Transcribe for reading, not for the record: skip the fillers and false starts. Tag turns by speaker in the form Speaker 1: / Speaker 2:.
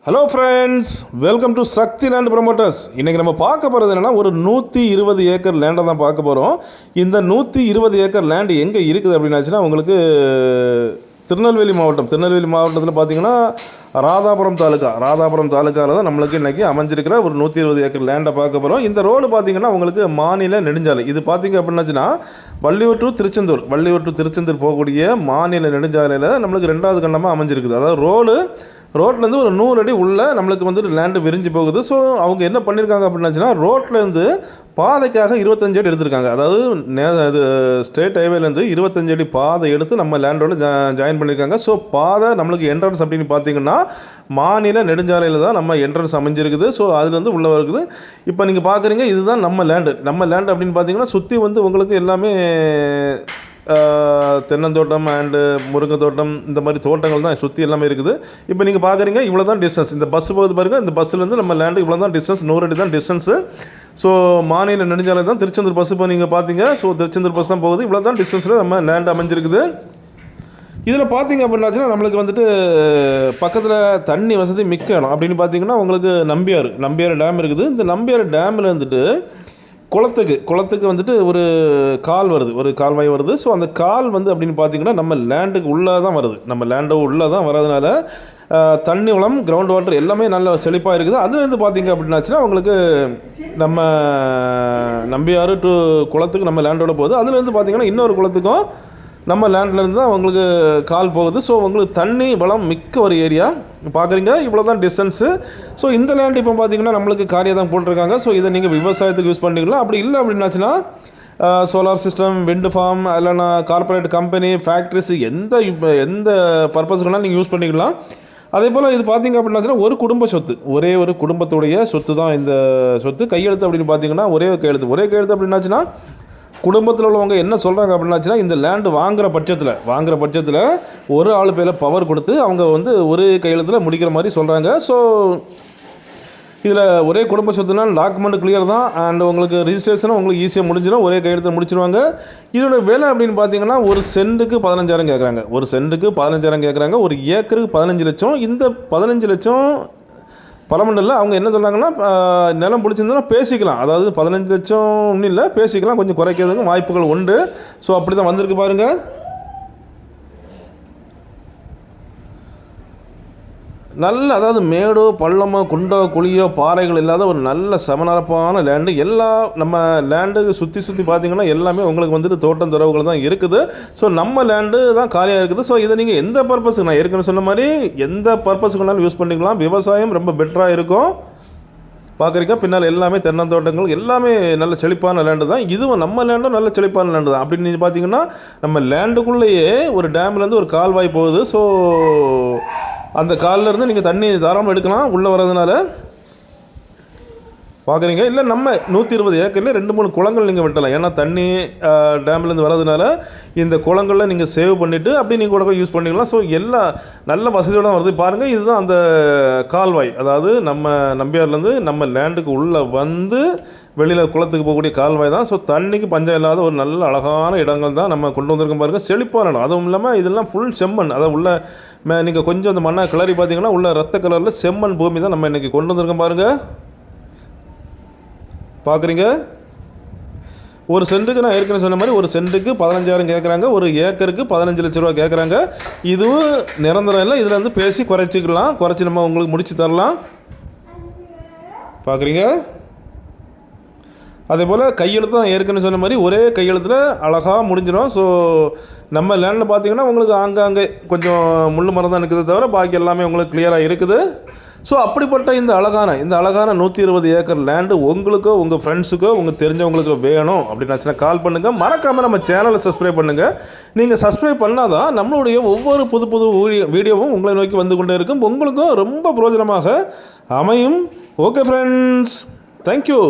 Speaker 1: Hello friends, welcome to Sakthi Land Promoters. இன்றைக்கி நம்ம பார்க்க போகிறது என்னென்னா, ஒரு 120 ஏக்கர் லேண்டை தான் பார்க்க போகிறோம். இந்த 120 ஏக்கர் லேண்டு எங்கே இருக்குது அப்படின்னாச்சுன்னா, உங்களுக்கு திருநெல்வேலி மாவட்டத்தில் பார்த்தீங்கன்னா ராதாபுரம் தாலுக்காவில் தான் நம்மளுக்கு இன்றைக்கி அமைஞ்சிருக்கிற ஒரு 120 ஏக்கர் லேண்டை பார்க்க போகிறோம். இந்த ரோடு பார்த்திங்கன்னா உங்களுக்கு மாநில நெடுஞ்சாலை. இது பார்த்திங்க அப்படின்னாச்சுன்னா வள்ளியூர் டு திருச்செந்தூர் போகக்கூடிய மாநில நெடுஞ்சாலையில் நம்மளுக்கு 2வது கண்டமாக அமைஞ்சிருக்குது. அதாவது ரோட்லேருந்து ஒரு 100 அடி உள்ள நம்மளுக்கு வந்துட்டு லேண்டு விரிஞ்சு போகுது. ஸோ அவங்க என்ன பண்ணியிருக்காங்க அப்படின்னாச்சுன்னா, ரோட்லேருந்து பாதைக்காக 25 அடி எடுத்திருக்காங்க. அதாவது இது ஸ்டேட் ஹைவேலேருந்து 25 அடி பாதை எடுத்து நம்ம லேண்டோட ஜாயின் பண்ணியிருக்காங்க. ஸோ பாதை நம்மளுக்கு என்ட்ரன்ஸ் அப்படின்னு பார்த்தீங்கன்னா மாநில நெடுஞ்சாலையில் தான் நம்ம என்ட்ரன்ஸ் அமைஞ்சிருக்குது. ஸோ அதுலேருந்து உள்ளே இருக்குது. இப்போ நீங்கள் பார்க்குறீங்க, இதுதான் நம்ம லேண்டு அப்படின்னு பார்த்தீங்கன்னா சுற்றி வந்து உங்களுக்கு எல்லாமே தென்னந்தோட்டம் அண்டு முருங்கை தோட்டம், இந்த மாதிரி தோட்டங்கள் தான் சுற்றி எல்லாமே இருக்குது. இப்போ நீங்கள் பார்க்குறீங்க, இவ்வளோ தான் டிஸ்டன்ஸ். இந்த பஸ் போகுது பாருங்கள், இந்த பஸ்ஸுலேருந்து நம்ம லேண்டு இவ்வளோ தான் டிஸ்டன்ஸ், 100 அடி தான் டிஸ்டன்ஸு. ஸோ மாநில நெடுஞ்சாலை தான் திருச்செந்தூர் பஸ் இப்போ நீங்கள் பார்த்தீங்க. ஸோ திருச்செந்தூர் பஸ் தான் போகுது. இவ்வளோ தான் டிஸ்டன்ஸில் நம்ம லேண்டு அமைஞ்சிருக்குது. இதில் பார்த்தீங்க அப்படின்னாச்சுன்னா நம்மளுக்கு வந்துட்டு பக்கத்தில் தண்ணி வசதி மிக்க இடம் அப்படின்னு பார்த்தீங்கன்னா உங்களுக்கு நம்பியாறு டேம் இருக்குது. இந்த நம்பியாறு டேமில் வந்துட்டு குளத்துக்கு வந்துட்டு ஒரு கால்வாய் வருது. ஸோ அந்த கால் வந்து அப்படின்னு பார்த்தீங்கன்னா நம்ம லேண்டுக்கு உள்ளே தான் வருது. நம்ம லேண்டு உள்ளே தான் வரதுனால தண்ணி வளம், கிரவுண்ட் வாட்டர் எல்லாமே நல்ல செழிப்பாக இருக்குது. அதுலேருந்து பார்த்தீங்க அப்படின்னாச்சுன்னா உங்களுக்கு நம்ம நம்பியாறு டு குளத்துக்கு நம்ம லேண்டோட போகுது. அதுலேருந்து பார்த்தீங்கன்னா இன்னொரு குளத்துக்கும் நம்ம லேண்ட்லேருந்து தான் உங்களுக்கு கால் போகுது. ஸோ உங்களுக்கு தண்ணி வளம் மிக்க ஒரு ஏரியா பார்க்குறீங்க. இவ்வளோ தான் டிஸ்டன்ஸு. ஸோ இந்த லேண்ட் இப்போ பார்த்தீங்கன்னா நம்மளுக்கு காரியாக தான் போட்டிருக்காங்க. ஸோ இதை நீங்கள் விவசாயத்துக்கு யூஸ் பண்ணிக்கலாம். அப்படி இல்லை அப்படின்னாச்சுன்னா சோலார் சிஸ்டம், விண்டு ஃபார்ம், இல்லைனா கார்பரேட் கம்பெனி, ஃபேக்ட்ரிஸ், எந்த பர்பஸுக்குனா நீங்கள் யூஸ் பண்ணிக்கலாம். அதே போல் இது பார்த்திங்க அப்படின்னாச்சுன்னா ஒரு குடும்பத்துடைய சொத்து தான் இந்த சொத்து. கையெழுத்து அப்படின்னு பார்த்தீங்கன்னா ஒரே கையெழுத்து அப்படின்னாச்சுன்னா குடும்பத்தில் உள்ளவங்க என்ன சொல்கிறாங்க அப்படின்னாச்சுன்னா, இந்த லேண்டு வாங்குகிற பட்சத்தில் ஒரு ஆள் பேரில் பவர் கொடுத்து அவங்க வந்து ஒரு கையெழுத்தில் முடிக்கிற மாதிரி சொல்கிறாங்க. ஸோ இதில் ஒரே குடும்ப சொத்துனா டாக்குமெண்ட் கிளியர் தான். அண்ட் உங்களுக்கு ரிஜிஸ்ட்ரேஷனும் உங்களுக்கு ஈஸியாக முடிஞ்சிடும். ஒரே கையெழுத்தில் முடிச்சிருவாங்க. இதோட விலை அப்படின்னு பார்த்தீங்கன்னா ஒரு சென்ட்டுக்கு 15,000 கேட்குறாங்க. ஒரு ஏக்கருக்கு 15 லட்சம். இந்த 15 லட்சம் பரமண்டலில் அவங்க என்ன சொல்கிறாங்கன்னா, நிலம் பிடிச்சிருந்தோன்னா பேசிக்கலாம். அதாவது 15 லட்சம் ஒன்றும் இல்லை, பேசிக்கலாம். கொஞ்சம் குறைக்கிறதுக்கு வாய்ப்புகள் உண்டு. ஸோ அப்படி தான் வந்திருக்கு பாருங்கள். அதாவது மேடோ பள்ளமோ குண்டோ குழியோ பாறைகள் இல்லாத ஒரு நல்ல சமநரப்பான லேண்டு. நம்ம லேண்டுக்கு சுற்றி பார்த்திங்கன்னா எல்லாமே உங்களுக்கு வந்துட்டு தோட்டம் துறவுகள் தான் இருக்குது. ஸோ நம்ம லேண்டு தான் காலியாக இருக்குது. ஸோ இதை நீங்கள் எந்த பர்பஸுக்கு, நான் ஏற்கனவே சொன்ன மாதிரி எந்த பர்பஸுக்குனாலும் யூஸ் பண்ணிக்கலாம். விவசாயம் ரொம்ப பெட்டராக இருக்கும். பார்க்குறீங்க பின்னால் எல்லாமே தென்னந்தோட்டங்கள் எல்லாமே நல்ல செழிப்பான லேண்டு தான். இதுவும் நம்ம லேண்டும் நல்ல செழிப்பான லேண்டு தான். அப்படின்னு நீங்கள் பார்த்தீங்கன்னா நம்ம லேண்டுக்குள்ளேயே ஒரு டேம்லேருந்து ஒரு கால்வாய் போகுது. ஸோ அந்த காலிலேருந்து நீங்கள் தண்ணி தாராளமாக எடுக்கலாம் உள்ளே வர்றதுனால. பார்க்குறீங்க, இல்லை நம்ம 120 ஏக்கரில் 2-3 குளங்கள் நீங்கள் வெட்டலாம். ஏன்னா தண்ணி டேம்லேருந்து வர்றதுனால இந்த குளங்களில் நீங்கள் சேவ் பண்ணிவிட்டு அப்படி நீங்கள் கூட யூஸ் பண்ணிக்கலாம். ஸோ எல்லாம் நல்ல வசதியோடு வருது. பாருங்கள், இதுதான் அந்த கால்வாய். அதாவது நம்ம நம்பியார்லேருந்து நம்ம லேண்டுக்கு உள்ளே வந்து வெளியில் குளத்துக்கு போகக்கூடிய கால்வாய் தான். ஸோ தண்ணிக்கு பஞ்சம் இல்லாத ஒரு நல்ல அழகான இடங்கள் தான் நம்ம கொண்டு வந்திருக்கோம் பாருங்கள். செழிப்பான இடம். அதுவும் இல்லாமல் இதெல்லாம் ஃபுல் செம்மண். அதை உள்ள நீங்கள் கொஞ்சம் அந்த மண்ணை கிளறி பார்த்தீங்கன்னா உள்ள ரத்த கலரில் செம்மண் பூமி தான் நம்ம இன்றைக்கி கொண்டு வந்திருக்கோம் பாருங்கள். பார்க்குறீங்க, ஒரு சென்ட்டுக்கு நான் ஏற்கனவே சொன்ன மாதிரி ஒரு சென்ட்டுக்கு 15,000 கேட்குறாங்க. ஒரு ஏக்கருக்கு 15 லட்ச ரூபா கேட்குறாங்க. இதுவும் நிரந்தரம் இல்லை. இதில் வந்து பேசி குறைச்சி நம்ம உங்களுக்கு முடிச்சு தரலாம். பார்க்குறீங்க, அதே போல் கையெழுத்து தான் ஏற்கனவே சொன்ன மாதிரி ஒரே கையெழுத்தில் அழகாக முடிஞ்சிடும். ஸோ நம்ம லேண்டில் பார்த்தீங்கன்னா உங்களுக்கு ஆங்காங்கே கொஞ்சம் முள் மரம் தான் இருக்குது தவிர பாக்கி எல்லாமே உங்களுக்கு கிளியராக இருக்குது. ஸோ அப்படிப்பட்ட இந்த அழகான 120 ஏக்கர் லேண்டு உங்களுக்கோ உங்கள் ஃப்ரெண்ட்ஸுக்கோ உங்கள் தெரிஞ்சவங்களுக்கோ வேணும் அப்படின்னாச்சுன்னா கால் பண்ணுங்கள். மறக்காமல் நம்ம சேனலை சப்ஸ்கிரைப் பண்ணுங்கள். நீங்கள் சப்ஸ்கிரைப் பண்ணால் தான் நம்மளுடைய ஒவ்வொரு புது வீடியோவும் உங்களை நோக்கி வந்து கொண்டே இருக்கும். உங்களுக்கும் ரொம்ப பிரயோஜனமாக அமையும். Okay friends, thank you.